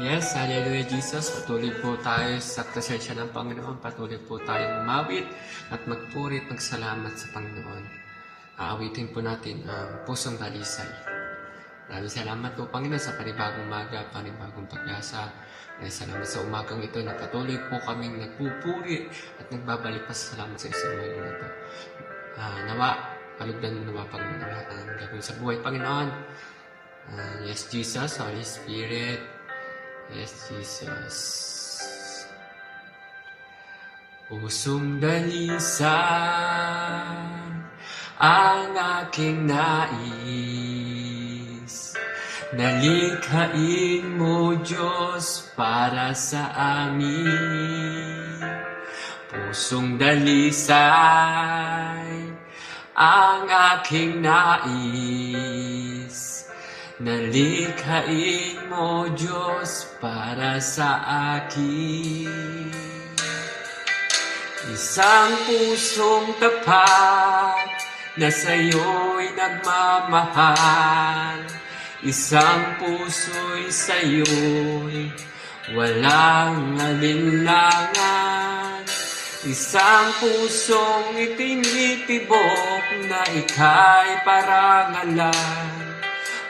Yes, Hallelujah Jesus. Patuloy po tayo sa presensya ng Panginoon. Patuloy po tayong umawit at magpuri at magsalamat sa Panginoon. Aawitin po natin ang pusong dalisay. Maraming salamat po Panginoon sa panibagong umaga, panibagong pag-asa. Maraming salamat sa umagang ito na patuloy po kaming nagpupuri at nagbabalik pa sa salamat sa isang umagang ito. Nawa, palugdan mo nawa Panginoon ang lahat ng gagawin sa buhay Panginoon. Yes Jesus, Holy Spirit. Yes, Jesus. Pusong dalisan ang aking nais. Nalikhain mo, Diyos, para sa amin. Pusong dalisan ang aking nais. Nalikhain mo, Diyos, para sa akin. Isang pusong tapat na sa'yo'y nagmamahal. Isang puso'y sa'yo'y walang alinlangan. Isang pusong itinitibok na ika'y parangalan.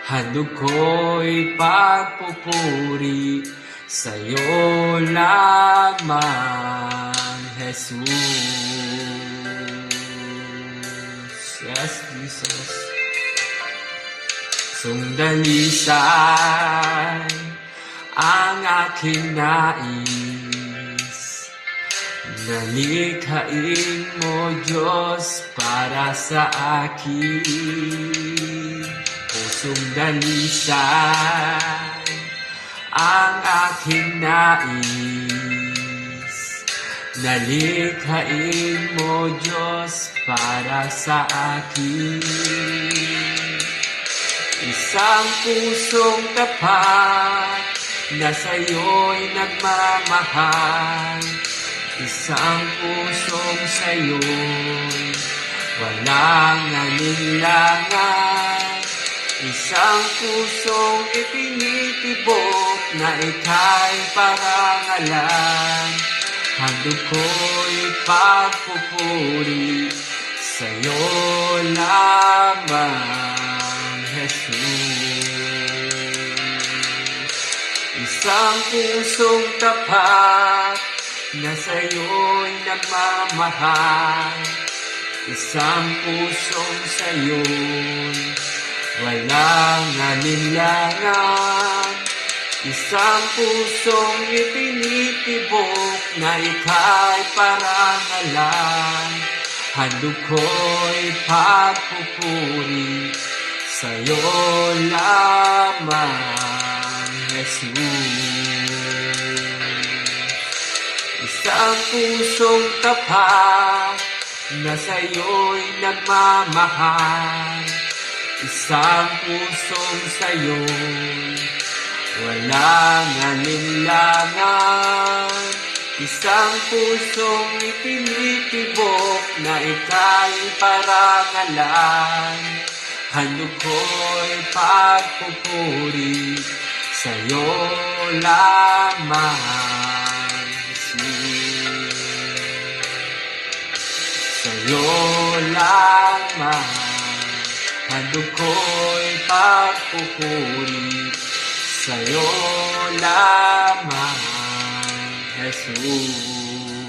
Handog ko'y pagpupuri sa'yo lamang, Jesus. Yes, Jesus. Sundalisan ang aking nais. Nalikhain mo, Diyos, para sa akin. Pusong dalisan ang aking nais. Nalikhain mo, Diyos, para sa akin. Isang pusong tapat na sa'yo'y nagmamahal. Isang pusong sa'yo'y walang alinlangan. Isang pusong itinitibok na ika'y parangalan. Handog ko'y pagpupuri sa'yo lamang, Jesus. Isang pusong tapat na sa'yo'y nagmamahal. Isang pusong sa'yo'y walang alinlangan. Isang pusong itinitibok na ika'y parangalan. Handog ko'y pagpupuri sa'yo lamang, Jesus. Isang pusong tapat na sa'yo'y nagmamahal. Isang pusong sa'yo'y walang alinlangan. Isang pusong itinitibok na ika'y parangalan. Handog ko'y pagpupuri sa'yo lamang, Jesus. Sa'yo lamang handog ko'y pagpupuri sa'yo lamang, Jesus.